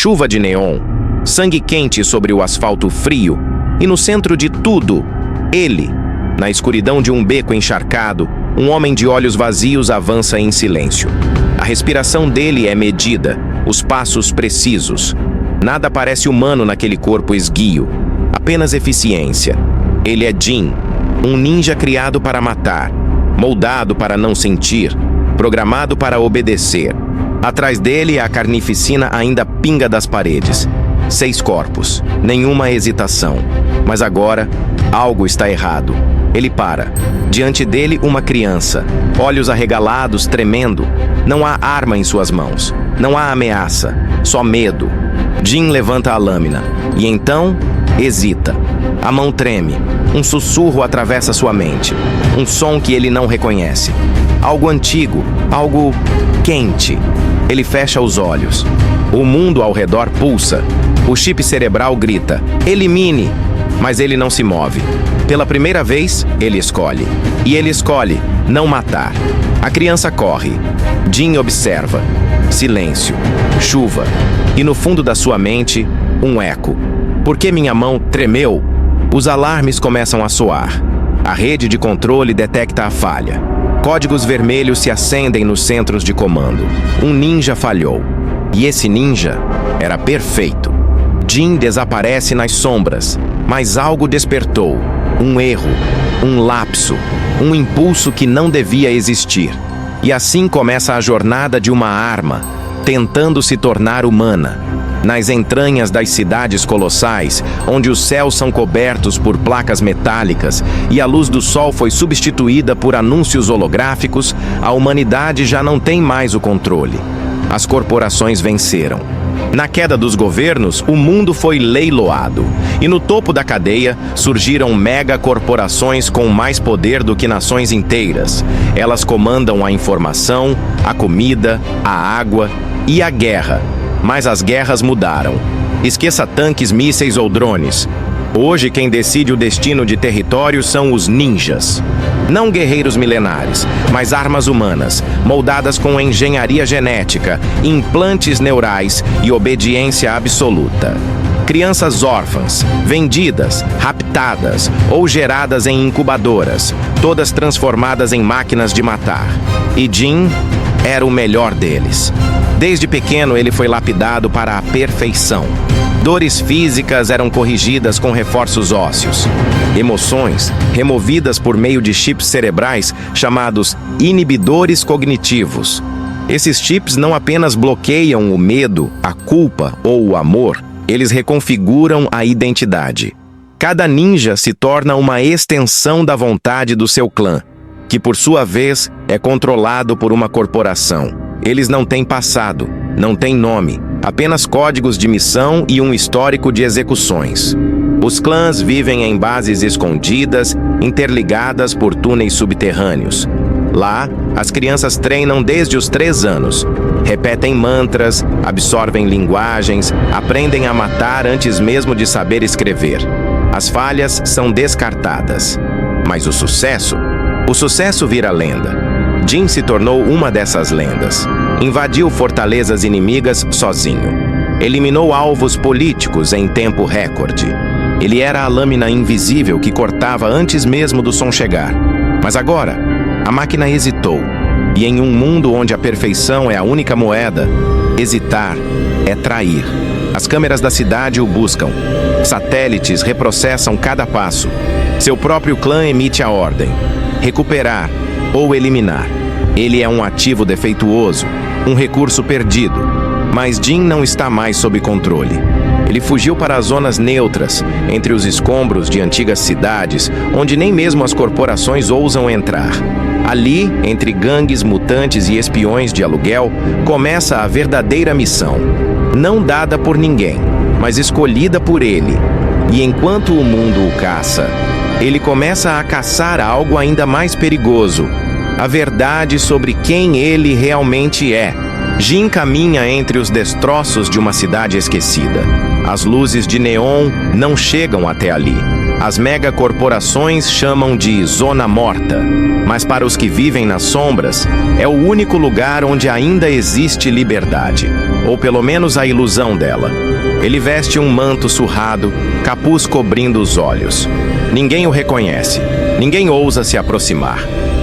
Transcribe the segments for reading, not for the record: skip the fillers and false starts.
chuva de neon, sangue quente sobre o asfalto frio, e no centro de tudo, ele, na escuridão de um beco encharcado, um homem de olhos vazios avança em silêncio. A respiração dele é medida, os passos precisos. Nada parece humano naquele corpo esguio, apenas eficiência. Ele é Jin, um ninja criado para matar, moldado para não sentir, programado para obedecer. Atrás dele, a carnificina ainda pinga das paredes. 6 corpos, nenhuma hesitação. Mas agora, algo está errado. Ele para. Diante dele, uma criança, olhos arregalados, tremendo. Não há arma em suas mãos. Não há ameaça, só medo. Jin levanta a lâmina e então hesita. A mão treme. Um sussurro atravessa sua mente. Um som que ele não reconhece. Algo antigo, algo quente. Ele fecha os olhos. O mundo ao redor pulsa. O chip cerebral grita: elimine! Mas ele não se move. Pela primeira vez, ele escolhe. E ele escolhe não matar. A criança corre. Jin observa. Silêncio. Chuva. E no fundo da sua mente, um eco. Porque minha mão tremeu? Os alarmes começam a soar. A rede de controle detecta a falha. Códigos vermelhos se acendem nos centros de comando. Um ninja falhou. E esse ninja era perfeito. Jin desaparece nas sombras, mas algo despertou. Um erro, um lapso, um impulso que não devia existir. E assim começa a jornada de uma arma, tentando se tornar humana. Nas entranhas das cidades colossais, onde os céus são cobertos por placas metálicas e a luz do sol foi substituída por anúncios holográficos, a humanidade já não tem mais o controle. As corporações venceram. Na queda dos governos, o mundo foi leiloado. E no topo da cadeia, surgiram megacorporações com mais poder do que nações inteiras. Elas comandam a informação, a comida, a água e a guerra. Mas as guerras mudaram. Esqueça tanques, mísseis ou drones. Hoje, quem decide o destino de território são os ninjas. Não guerreiros milenares, mas armas humanas, moldadas com engenharia genética, implantes neurais e obediência absoluta. Crianças órfãs, vendidas, raptadas ou geradas em incubadoras, todas transformadas em máquinas de matar. E Jin era o melhor deles. Desde pequeno ele foi lapidado para a perfeição. Dores físicas eram corrigidas com reforços ósseos. Emoções removidas por meio de chips cerebrais chamados inibidores cognitivos. Esses chips não apenas bloqueiam o medo, a culpa ou o amor, eles reconfiguram a identidade. Cada ninja se torna uma extensão da vontade do seu clã, que por sua vez é controlado por uma corporação. Eles não têm passado, não têm nome, apenas códigos de missão e um histórico de execuções. Os clãs vivem em bases escondidas, interligadas por túneis subterrâneos. Lá, as crianças treinam desde os 3 anos. Repetem mantras, absorvem linguagens, aprendem a matar antes mesmo de saber escrever. As falhas são descartadas. Mas o sucesso vira lenda. Jin se tornou uma dessas lendas. Invadiu fortalezas inimigas sozinho. Eliminou alvos políticos em tempo recorde. Ele era a lâmina invisível que cortava antes mesmo do som chegar. Mas agora, a máquina hesitou. E em um mundo onde a perfeição é a única moeda, hesitar é trair. As câmeras da cidade o buscam. Satélites reprocessam cada passo. Seu próprio clã emite a ordem: recuperar ou eliminar. Ele é um ativo defeituoso, um recurso perdido. Mas Jin não está mais sob controle. Ele fugiu para as zonas neutras, entre os escombros de antigas cidades, onde nem mesmo as corporações ousam entrar. Ali, entre gangues, mutantes e espiões de aluguel, começa a verdadeira missão. Não dada por ninguém, mas escolhida por ele. E enquanto o mundo o caça, ele começa a caçar algo ainda mais perigoso: a verdade sobre quem ele realmente é. Jin caminha entre os destroços de uma cidade esquecida. As luzes de neon não chegam até ali. As megacorporações chamam de Zona Morta. Mas para os que vivem nas sombras, é o único lugar onde ainda existe liberdade. ou pelo menos a ilusão dela. Ele veste um manto surrado, capuz cobrindo os olhos. Ninguém o reconhece, ninguém ousa se aproximar,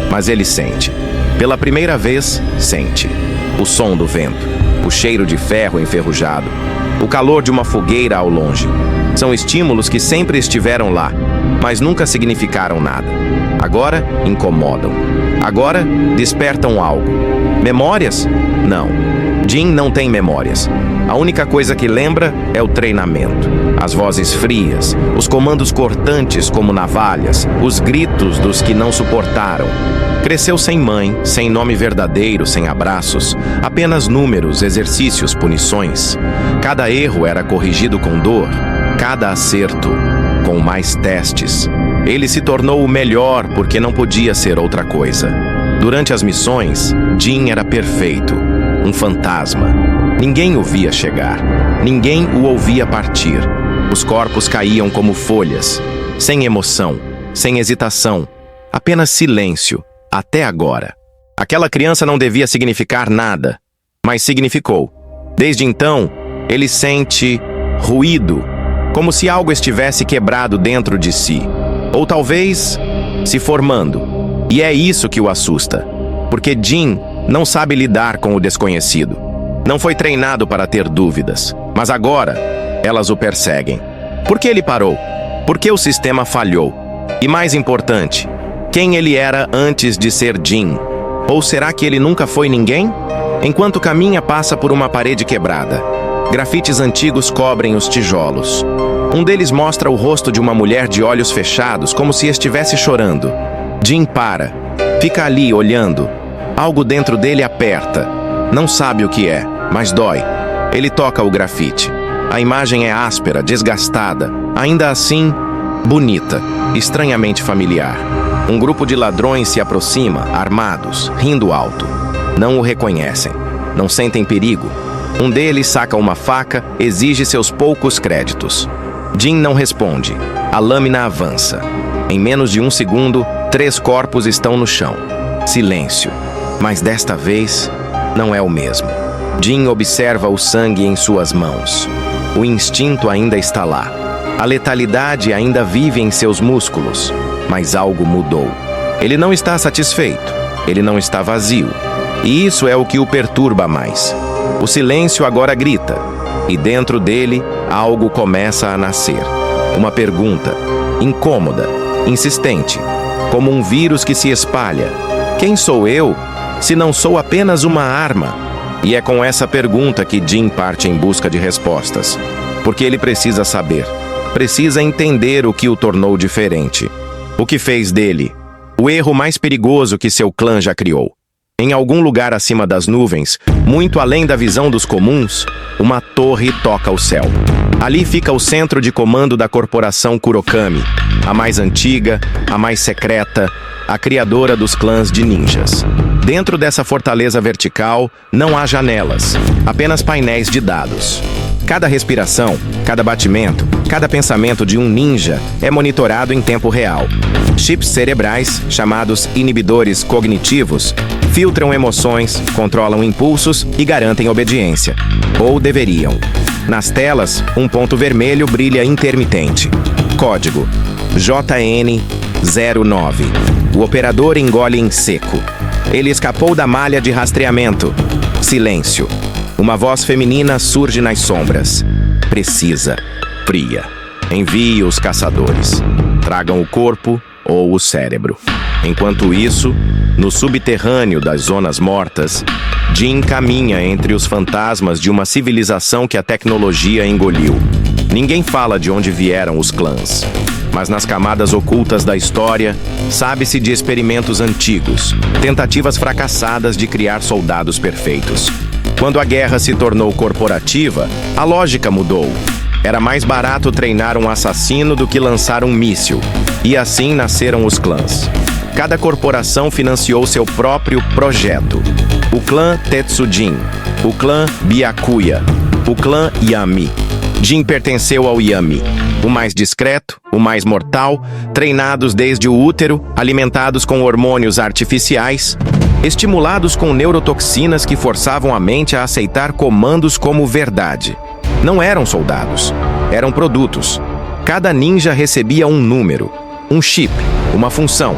mas ele sente. Pela primeira vez, sente. O som do vento, o cheiro de ferro enferrujado, o calor de uma fogueira ao longe. São estímulos que sempre estiveram lá, mas nunca significaram nada. Agora incomodam. Agora despertam algo. Memórias? Não. Jin não tem memórias. A única coisa que lembra é o treinamento. As vozes frias, os comandos cortantes como navalhas, os gritos dos que não suportaram. Cresceu sem mãe, sem nome verdadeiro, sem abraços, apenas números, exercícios, punições. Cada erro era corrigido com dor, cada acerto com mais testes. Ele se tornou o melhor porque não podia ser outra coisa. Durante as missões, Jin era perfeito, um fantasma. Ninguém o via chegar, ninguém o ouvia partir. Os corpos caíam como folhas, sem emoção, sem hesitação, apenas silêncio, até agora. Aquela criança não devia significar nada, mas significou. Desde então, ele sente ruído, como se algo estivesse quebrado dentro de si, ou talvez se formando. E é isso que o assusta, porque Jin não sabe lidar com o desconhecido. Não foi treinado para ter dúvidas, mas agora elas o perseguem. Por que ele parou? Por que o sistema falhou? E mais importante, quem ele era antes de ser Jin? Ou será que ele nunca foi ninguém? Enquanto caminha, passa por uma parede quebrada. Grafites antigos cobrem os tijolos. Um deles mostra o rosto de uma mulher de olhos fechados, como se estivesse chorando. Jin para. Fica ali, olhando. Algo dentro dele aperta. Não sabe o que é, mas dói. Ele toca o grafite. A imagem é áspera, desgastada. Ainda assim, bonita, estranhamente familiar. Um grupo de ladrões se aproxima, armados, rindo alto. Não o reconhecem. Não sentem perigo. Um deles saca uma faca, exige seus poucos créditos. Jin não responde. A lâmina avança. Em menos de um segundo, 3 corpos estão no chão. Silêncio. Mas desta vez, não é o mesmo. Jin observa o sangue em suas mãos. O instinto ainda está lá. A letalidade ainda vive em seus músculos. Mas algo mudou. Ele não está satisfeito. Ele não está vazio. E isso é o que o perturba mais. O silêncio agora grita. E dentro dele, algo começa a nascer. Uma pergunta, incômoda, insistente, como um vírus que se espalha. Quem sou eu, se não sou apenas uma arma? E é com essa pergunta que Jin parte em busca de respostas. Porque ele precisa saber. Precisa entender o que o tornou diferente. O que fez dele o erro mais perigoso que seu clã já criou. Em algum lugar acima das nuvens, muito além da visão dos comuns, uma torre toca o céu. Ali fica o centro de comando da corporação Kurokami, a mais antiga, a mais secreta, a criadora dos clãs de ninjas. Dentro dessa fortaleza vertical, não há janelas, apenas painéis de dados. Cada respiração, cada batimento, cada pensamento de um ninja é monitorado em tempo real. Chips cerebrais, chamados inibidores cognitivos, filtram emoções, controlam impulsos e garantem obediência. Ou deveriam. Nas telas, um ponto vermelho brilha intermitente. Código JN09. O operador engole em seco. Ele escapou da malha de rastreamento. Silêncio. Uma voz feminina surge nas sombras. Precisa. Fria. Envie os caçadores. Tragam o corpo ou o cérebro. Enquanto isso, no subterrâneo das zonas mortas, Jin caminha entre os fantasmas de uma civilização que a tecnologia engoliu. Ninguém fala de onde vieram os clãs, mas nas camadas ocultas da história, sabe-se de experimentos antigos, tentativas fracassadas de criar soldados perfeitos. Quando a guerra se tornou corporativa, a lógica mudou. Era mais barato treinar um assassino do que lançar um míssil, e assim nasceram os clãs. Cada corporação financiou seu próprio projeto. O clã Tetsujin, o clã Byakuya, o clã Yami. Jin pertenceu ao Yami, o mais discreto, o mais mortal, treinados desde o útero, alimentados com hormônios artificiais. estimulados com neurotoxinas que forçavam a mente a aceitar comandos como verdade. Não eram soldados, eram produtos. Cada ninja recebia um número, um chip, uma função.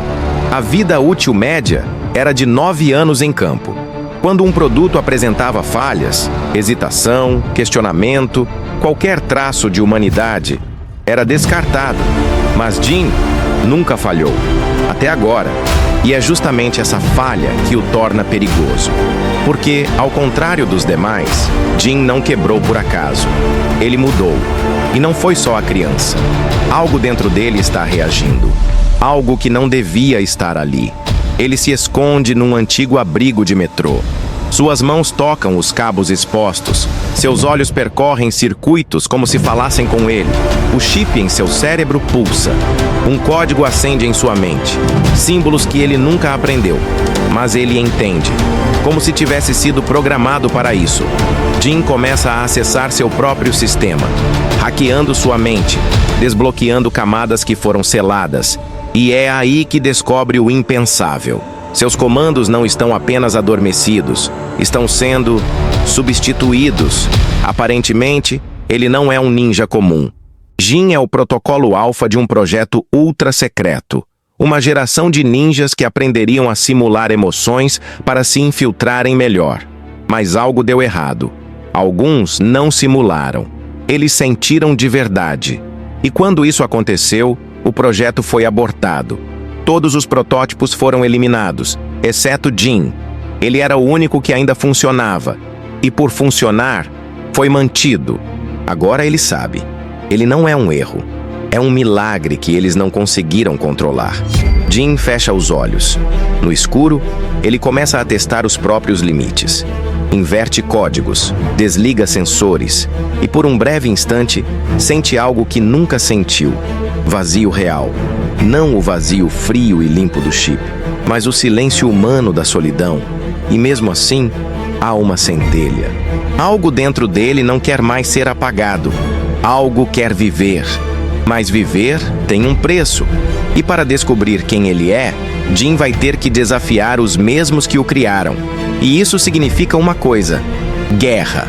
A vida útil média era de 9 anos em campo. Quando um produto apresentava falhas, hesitação, questionamento, qualquer traço de humanidade, era descartado. Mas Jin nunca falhou, até agora. E é justamente essa falha que o torna perigoso. Porque, ao contrário dos demais, Jin não quebrou por acaso. Ele mudou. E não foi só a criança. Algo dentro dele está reagindo. Algo que não devia estar ali. Ele se esconde num antigo abrigo de metrô. Suas mãos tocam os cabos expostos. Seus olhos percorrem circuitos como se falassem com ele. O chip em seu cérebro pulsa. Um código acende em sua mente. Símbolos que ele nunca aprendeu. Mas ele entende. Como se tivesse sido programado para isso. Jin começa a acessar seu próprio sistema. Hackeando sua mente. Desbloqueando camadas que foram seladas. E é aí que descobre o impensável. Seus comandos não estão apenas adormecidos, estão sendo substituídos. Aparentemente, ele não é um ninja comum. Jin é o protocolo alfa de um projeto ultra secreto. Uma geração de ninjas que aprenderiam a simular emoções para se infiltrarem melhor. Mas algo deu errado. Alguns não simularam. Eles sentiram de verdade. E quando isso aconteceu, o projeto foi abortado. Todos os protótipos foram eliminados, exceto Jin. Ele era o único que ainda funcionava. E por funcionar, foi mantido. Agora ele sabe. Ele não é um erro. É um milagre que eles não conseguiram controlar. Jin fecha os olhos. No escuro, ele começa a testar os próprios limites. Inverte códigos, desliga sensores e por um breve instante, sente algo que nunca sentiu. Vazio real. Não o vazio frio e limpo do chip, mas o silêncio humano da solidão. E mesmo assim, há uma centelha. Algo dentro dele não quer mais ser apagado. Algo quer viver. Mas viver tem um preço. E para descobrir quem ele é, Jin vai ter que desafiar os mesmos que o criaram. E isso significa uma coisa: guerra.